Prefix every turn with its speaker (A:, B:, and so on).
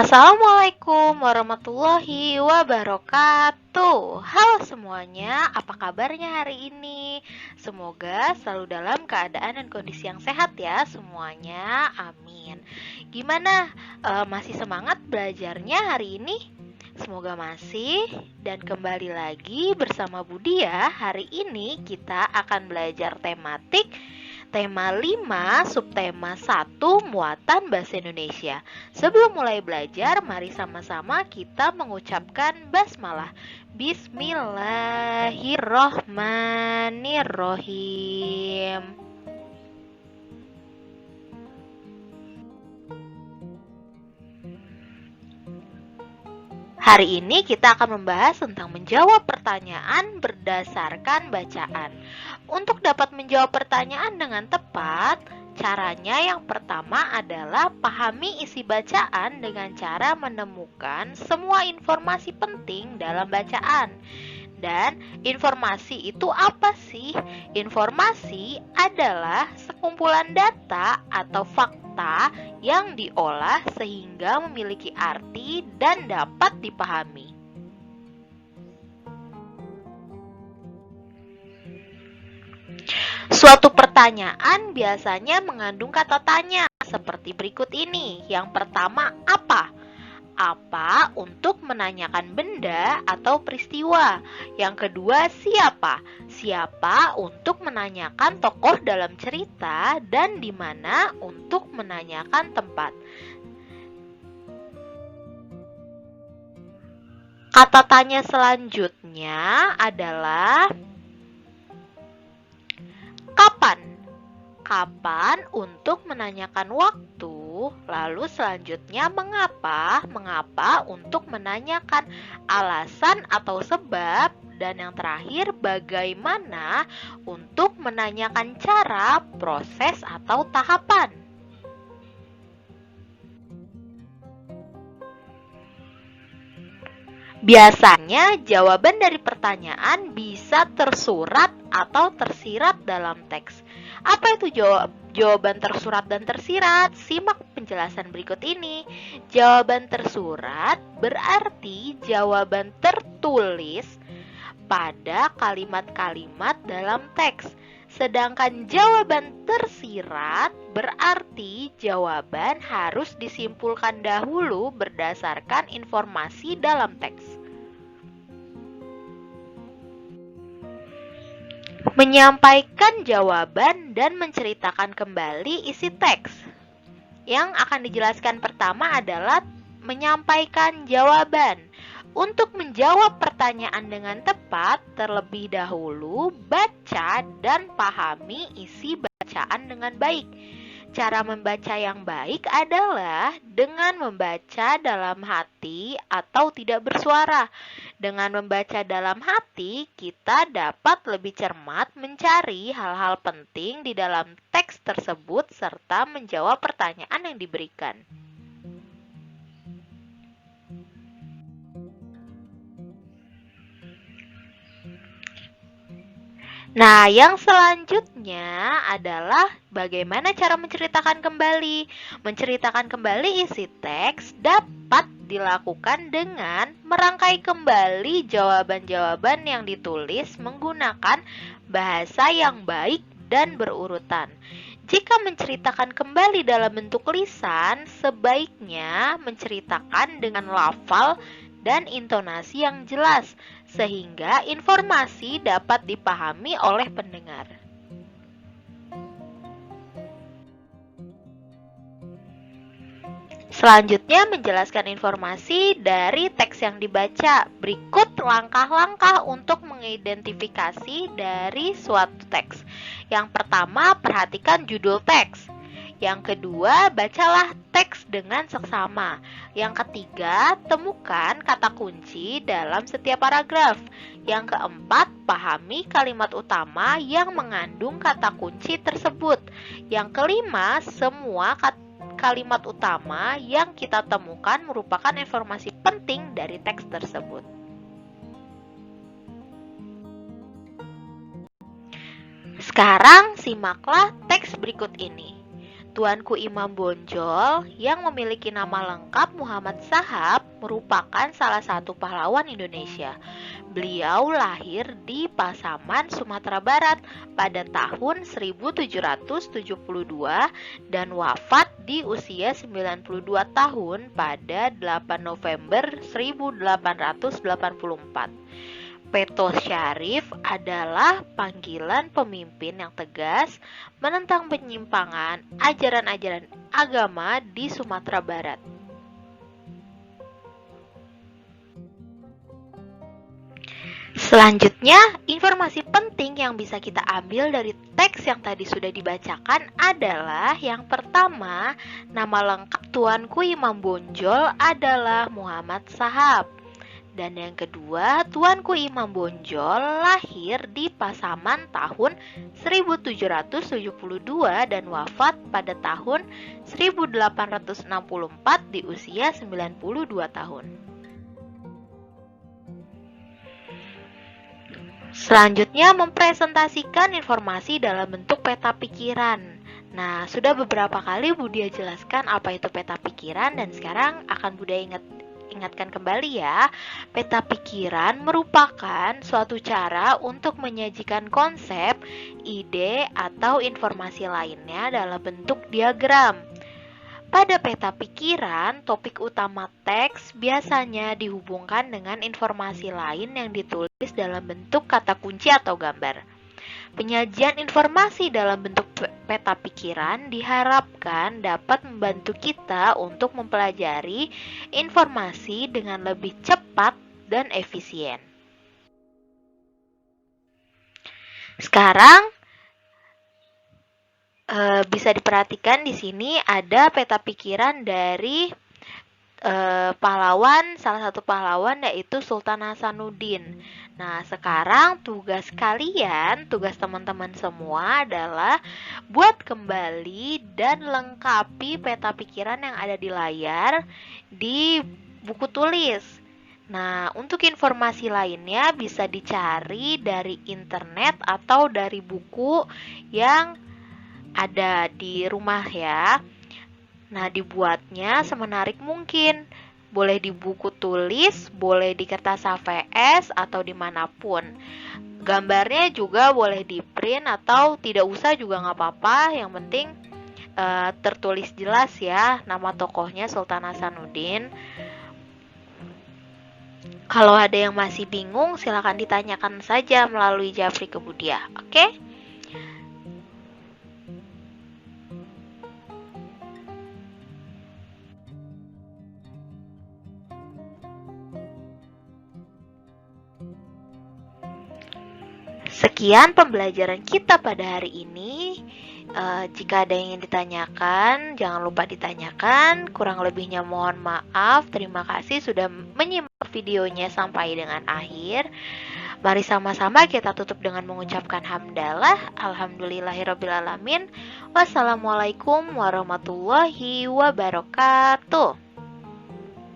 A: Assalamualaikum warahmatullahi wabarakatuh. Halo semuanya, apa kabarnya hari ini? Semoga selalu dalam keadaan dan kondisi yang sehat ya semuanya, amin. Gimana, masih semangat belajarnya hari ini? Semoga masih, dan kembali lagi bersama Budi ya. Hari ini kita akan belajar tematik Tema 5, subtema 1, muatan bahasa Indonesia. Sebelum mulai belajar, mari sama-sama kita mengucapkan basmalah. Bismillahirrohmanirrohim. Hari ini kita akan membahas tentang menjawab pertanyaan berdasarkan bacaan. Untuk dapat menjawab pertanyaan dengan tepat, caranya yang pertama adalah pahami isi bacaan dengan cara menemukan semua informasi penting dalam bacaan. Dan informasi itu apa sih? Informasi adalah sekumpulan data atau fakta yang diolah sehingga memiliki arti dan dapat dipahami. Suatu pertanyaan biasanya mengandung kata tanya seperti berikut ini. Yang pertama, apa? Apa untuk menanyakan benda atau peristiwa. Yang kedua, siapa? Siapa untuk menanyakan tokoh dalam cerita, dan di mana untuk menanyakan tempat. Kata tanya selanjutnya adalah kapan? Kapan untuk menanyakan waktu. Lalu selanjutnya mengapa? Mengapa untuk menanyakan alasan atau sebab. Dan yang terakhir bagaimana untuk menanyakan cara, proses atau tahapan. Biasanya jawaban dari pertanyaan bisa tersurat atau tersirat dalam teks. Apa itu jawaban tersurat dan tersirat? Simak penjelasan berikut ini. Jawaban tersurat berarti jawaban tertulis pada kalimat-kalimat dalam teks. Sedangkan jawaban tersirat berarti jawaban harus disimpulkan dahulu berdasarkan informasi dalam teks. Menyampaikan jawaban dan menceritakan kembali isi teks. Yang akan dijelaskan pertama adalah menyampaikan jawaban. Untuk menjawab pertanyaan dengan tepat, terlebih dahulu baca dan pahami isi bacaan dengan baik. Cara membaca yang baik adalah dengan membaca dalam hati atau tidak bersuara. Dengan membaca dalam hati, kita dapat lebih cermat mencari hal-hal penting di dalam teks tersebut serta menjawab pertanyaan yang diberikan. Nah, yang selanjutnya adalah bagaimana cara menceritakan kembali. Menceritakan kembali isi teks dapat dilakukan dengan merangkai kembali jawaban-jawaban yang ditulis menggunakan bahasa yang baik dan berurutan. Jika menceritakan kembali dalam bentuk lisan, sebaiknya menceritakan dengan lafal dan intonasi yang jelas, sehingga informasi dapat dipahami oleh pendengar. Selanjutnya menjelaskan informasi dari teks yang dibaca. Berikut langkah-langkah untuk mengidentifikasi dari suatu teks. Yang pertama, perhatikan judul teks. Yang kedua, bacalah teks dengan seksama. Yang ketiga, temukan kata kunci dalam setiap paragraf. Yang keempat, pahami kalimat utama yang mengandung kata kunci tersebut. Yang kelima, semua kalimat utama yang kita temukan merupakan informasi penting dari teks tersebut. Sekarang simaklah teks berikut ini. Tuanku Imam Bonjol yang memiliki nama lengkap Muhammad Shahab merupakan salah satu pahlawan Indonesia. Beliau lahir di Pasaman, Sumatera Barat pada tahun 1772 dan wafat di usia 92 tahun pada 8 November 1884. Peto Syarif adalah panggilan pemimpin yang tegas menentang penyimpangan ajaran-ajaran agama di Sumatera Barat. Selanjutnya, informasi penting yang bisa kita ambil dari teks yang tadi sudah dibacakan adalah yang pertama, nama lengkap Tuanku Imam Bonjol adalah Muhammad Shahab. Dan yang kedua, Tuanku Imam Bonjol lahir di Pasaman tahun 1772 dan wafat pada tahun 1864 di usia 92 tahun. Selanjutnya, mempresentasikan informasi dalam bentuk peta pikiran. Nah, sudah beberapa kali Budia jelaskan apa itu peta pikiran dan sekarang akan Budia ingatkan kembali ya. Peta pikiran merupakan suatu cara untuk menyajikan konsep, ide, atau informasi lainnya dalam bentuk diagram. Pada peta pikiran, topik utama teks biasanya dihubungkan dengan informasi lain yang ditulis dalam bentuk kata kunci atau gambar. Penyajian informasi dalam bentuk peta pikiran diharapkan dapat membantu kita untuk mempelajari informasi dengan lebih cepat dan efisien. Sekarang bisa diperhatikan di sini ada peta pikiran dari salah satu pahlawan yaitu Sultan Hasanuddin. Nah, sekarang tugas teman-teman semua adalah buat kembali dan lengkapi peta pikiran yang ada di layar di buku tulis. Nah, untuk informasi lainnya bisa dicari dari internet atau dari buku yang ada di rumah ya. Nah, dibuatnya semenarik mungkin. Boleh di buku tulis, boleh di kertas HVS, atau dimanapun. Gambarnya juga boleh di print atau tidak usah juga nggak apa-apa. Yang penting tertulis jelas ya nama tokohnya Sultan Hasanuddin. Kalau ada yang masih bingung, silakan ditanyakan saja melalui Japri ke Budia. Oke? Sekian pembelajaran kita pada hari ini. Jika ada yang ingin ditanyakan, jangan lupa ditanyakan. Kurang lebihnya mohon maaf. Terima kasih sudah menyimak videonya sampai dengan akhir. Mari sama-sama kita tutup dengan mengucapkan hamdalah. Alhamdulillahirrabbilalamin. Wassalamualaikum warahmatullahi wabarakatuh.